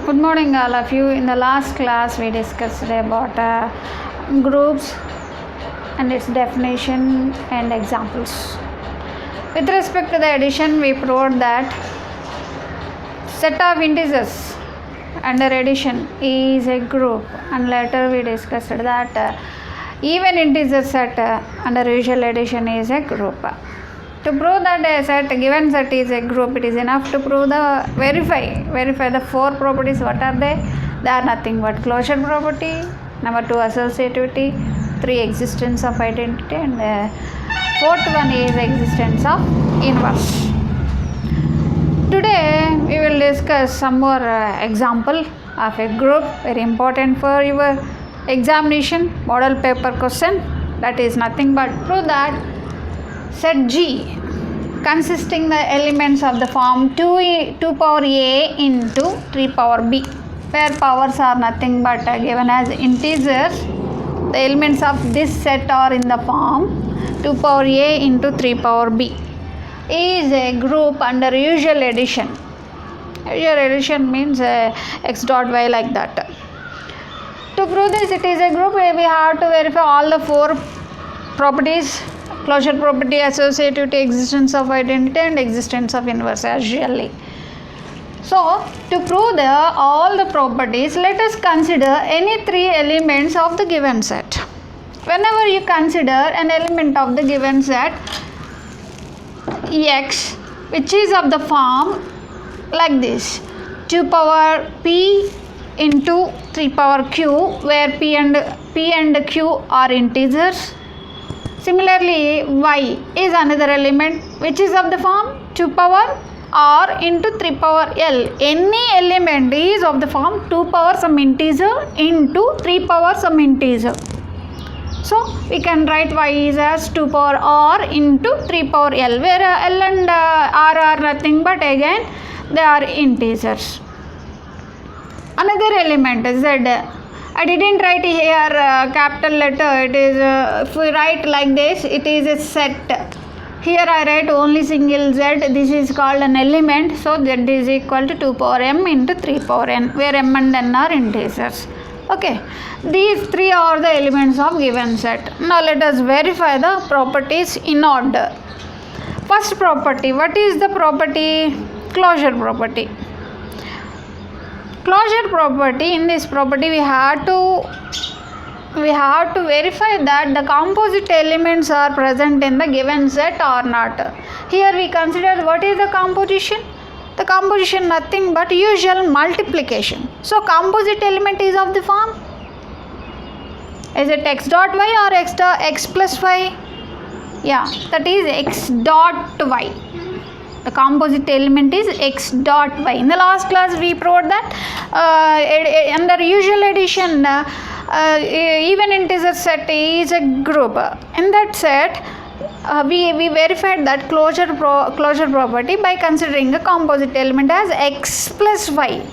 Good morning, all of you. In the last class, we discussed about groups and its definition and examples. With respect to the addition, we proved that set of integers under addition is a group, and later we discussed that even integer set under usual addition is a group. To prove that a given set is a group, it is enough to prove verify the four properties. What are they? They are nothing but closure property, number 2 associativity, 3 existence of identity, and fourth one is existence of inverse. Today we will discuss some more example of a group, very important for your examination model paper question. That is nothing but prove that set G consisting the elements of the form 2 power a into 3 power b, where powers are nothing but given as integers. The elements of this set are in the form 2 power a into 3 power b is a group under usual addition. Usual addition means x dot y, like that. To prove this it is a group, we have to verify all the four properties: closure property, associativity, existence of identity, and existence of inverse usually. So, to prove all the properties, let us consider any three elements of the given set. Whenever you consider an element of the given set x, which is of the form like this: 2 power p into 3 power q, where p and q are integers. Similarly, y is another element which is of the form 2 power r into 3 power l. Any element is of the form 2 power some integer into 3 power some integer. So we can write y is as 2 power r into 3 power l, where l and r are nothing but again they are integers. Another element is z. I didn't write here capital letter. It is if we write like this, it is a set. Here I write only single z. This is called an element. So z is equal to 2 power m into 3 power n, where m and n are integers. Okay, these three are the elements of given set. Now let us verify the properties in order. First property, what is the property? Closure property. Closure property, in this property we have to verify that the composite elements are present in the given set or not. Here we consider what is the composition. The composition nothing but usual multiplication. So composite element is of the form, is it x dot y or x plus y? Yeah, that is x dot y. The composite element is x dot y. In the last class we proved that under usual addition even integer set is a group. In that set we verified that closure property by considering a composite element as x plus y.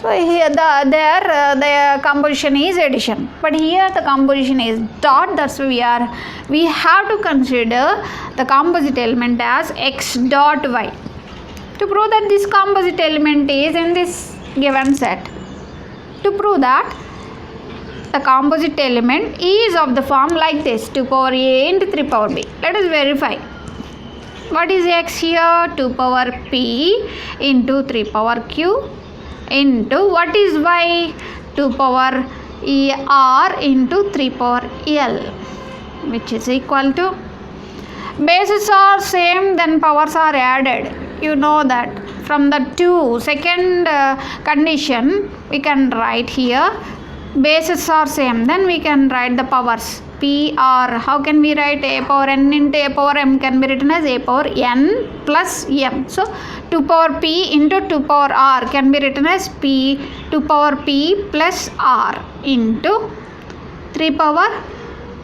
So here the composition is addition, but here the composition is dot. That's why we have to consider the composite element as x dot y. To prove that this composite element is in this given set, to prove that the composite element is of the form like this: 2 power a into 3 power b. Let us verify. What is x here? 2 power p into 3 power q into what is y? 2 power r into 3 power l, which is equal to, bases are same, then powers are added. You know that from the second condition we can write here bases are same, then we can write the powers p r. How can we write? A power n into a power m can be written as a power n plus m. So 2 power p into 2 power r can be written as 2 power p plus r into 3 power,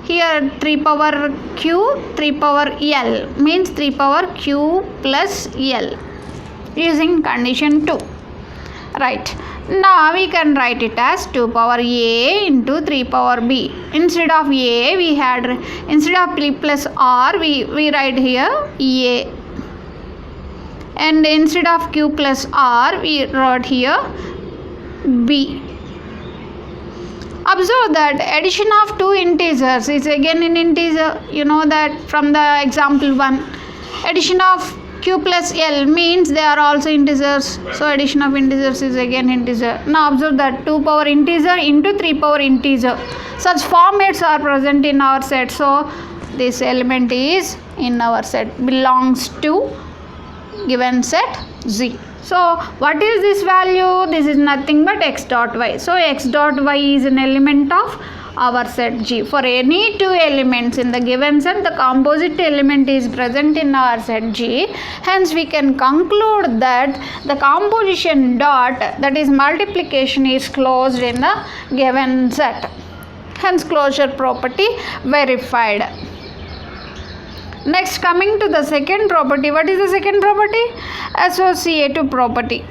here 3 power q, 3 power l, means 3 power q plus l, using condition 2. Right. Now we can write it as 2 power a into 3 power b. Instead of a, instead of p plus r, we write here a. And instead of q plus r, we wrote here B. Observe that addition of two integers is again an integer. You know that from the example 1. Addition of q plus l means they are also integers. So addition of integers is again integer. Now observe that 2 power integer into 3 power integer. Such formats are present in our set. So this element is in our set, belongs to given set Z. So what is this value? This is nothing but x dot y. So x dot y is an element of our set G. For any two elements in the given set, the composite element is present in our set G. Hence we can conclude that the composition dot, that is multiplication, is closed in the given set. Hence closure property verified. Next, coming to the second property. What is the second property? Associative property.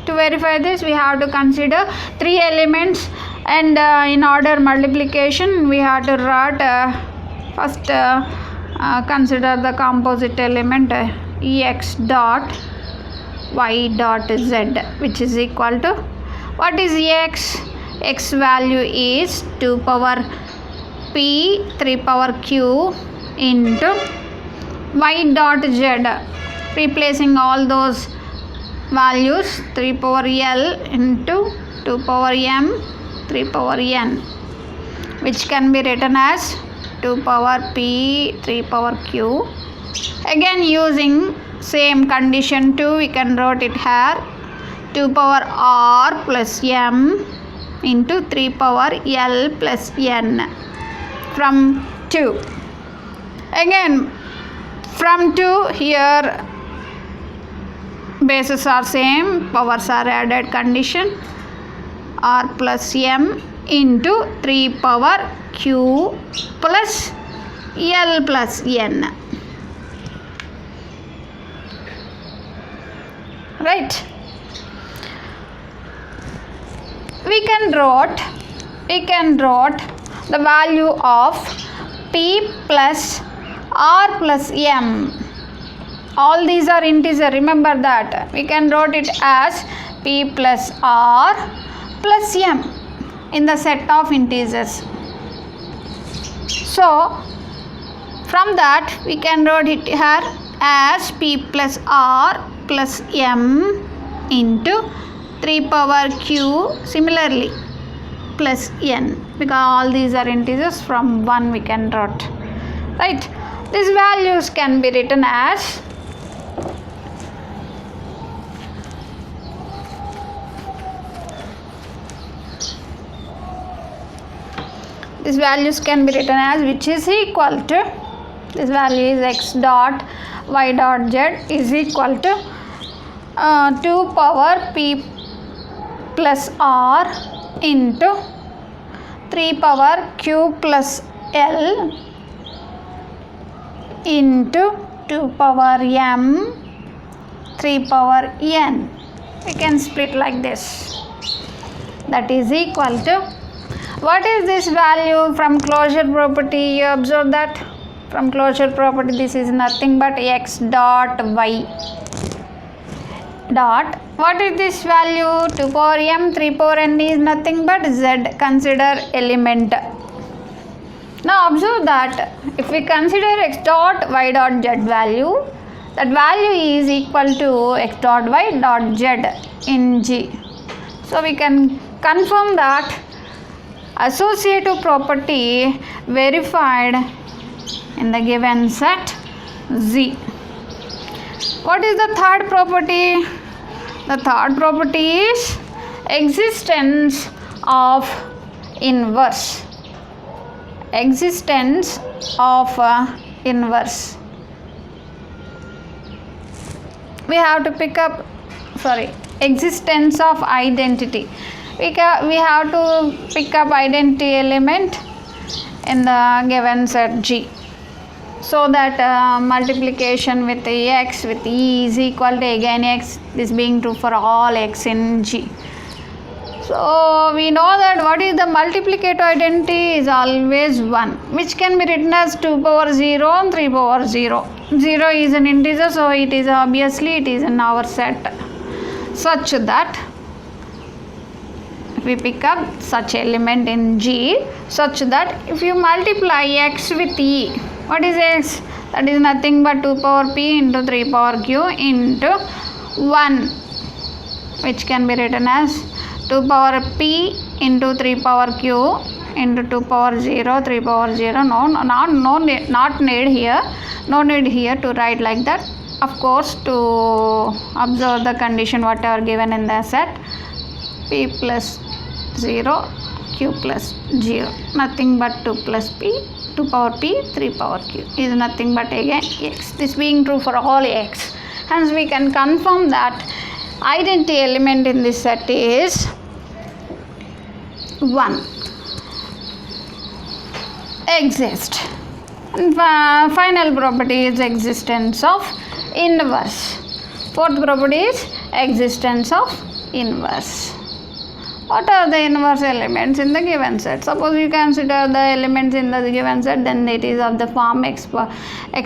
To verify this, we have to consider three elements, and in order multiplication we have to write first consider the composite element x dot y dot z, which is equal to, what is x? X value is 2 power p 3 power q into y dot z, replacing all those values, 3 power l into 2 power m 3 power n, which can be written as 2 power p 3 power q. Again using same condition 2, we can write it here, 2 power r plus m into 3 power l plus n from 2. Again from 2, here bases are same, powers are added, condition r plus m into 3 power q plus l plus n. Right? We can write the value of p plus r plus m. All these are integer, remember that. We can write it as p plus r plus m in the set of integers. So from that we can write it here as p plus r plus m into 3 power q, similarly plus n, because all these are integers. From 1 we can write, right? These values can be written as which is equal to, this value is x dot y dot z is equal to 2 power p plus r into 3 power q plus l into 2 power m 3 power n. We can split like this. That is equal to, what is this value from closure property? You observe that from closure property this is nothing but x dot y dot, what is this value? 2 power m 3 power n is nothing but z. Consider element. Now observe that if we consider x dot y dot z value, that value is equal to x dot y dot z in G. So we can confirm that associative property verified in the given set Z. What is the third property? The third property is existence of inverse. Existence of inverse. We have to pick up, existence of identity. We have to pick up identity element in the given set G, so that multiplication with x with e is equal to again x, this being true for all x in G. So we know that what is the multiplicative identity is always 1, which can be written as 2 power 0 and 3 power 0. 0 is an integer, so it is obviously it is in our set, such that we pick up such element in G such that if you multiply x with E, what is x? That is nothing but 2 power p into 3 power q into 1, which can be written as 2 power p into 3 power q into 2 power 0, 3 power 0. Not need here. No need here to write like that. Of course, to observe the condition whatever given in the set, p plus 0, q plus 0. Nothing but 2 plus p, 2 power p, 3 power q is nothing but again x. This being true for all x. Hence, we can confirm that identity element in this set is 1. Exist. And final property is existence of inverse. Fourth property is existence of inverse. What are the inverse elements in the given set? Suppose you consider the elements in the given set, then it is of the form x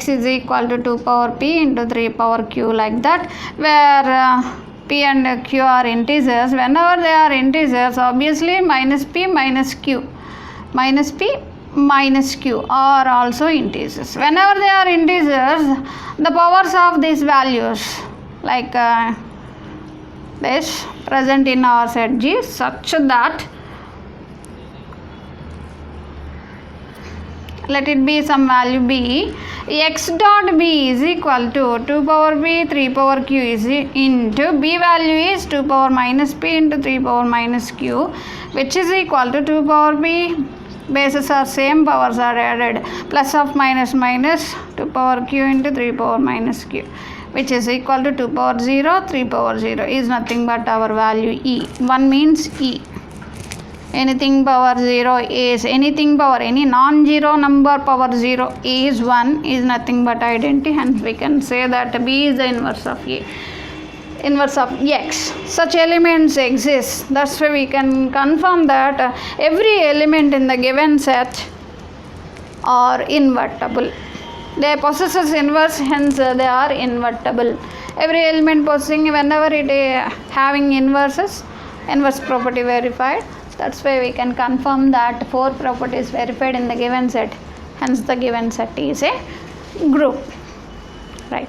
is equal to 2 power p into 3 power q, like that, where p and q are integers. Whenever they are integers, obviously minus p minus q are also integers. Whenever they are integers, the powers of these values, like this, present in our set G, such that, let it be some value b, x dot b is equal to 2 power b 3 power q is into b value is 2 power minus p into 3 power minus q, which is equal to 2 power b, bases are same, powers are added, plus of minus 2 power q into 3 power minus q, which is equal to 2 power 0, 3 power 0 is nothing but our value e. 1 means e. Anything power 0 is anything power, any non-zero number power 0 is 1 is nothing but identity. Hence we can say that b is the inverse of a. Inverse of x. Such elements exist. That's why we can confirm that every element in the given set are invertible. They possesses inverse, hence they are invertible. Every element possessing, whenever it is having inverses, inverse property verified. That's why we can confirm that 4 properties verified in the given set. Hence the given set is a group. Right.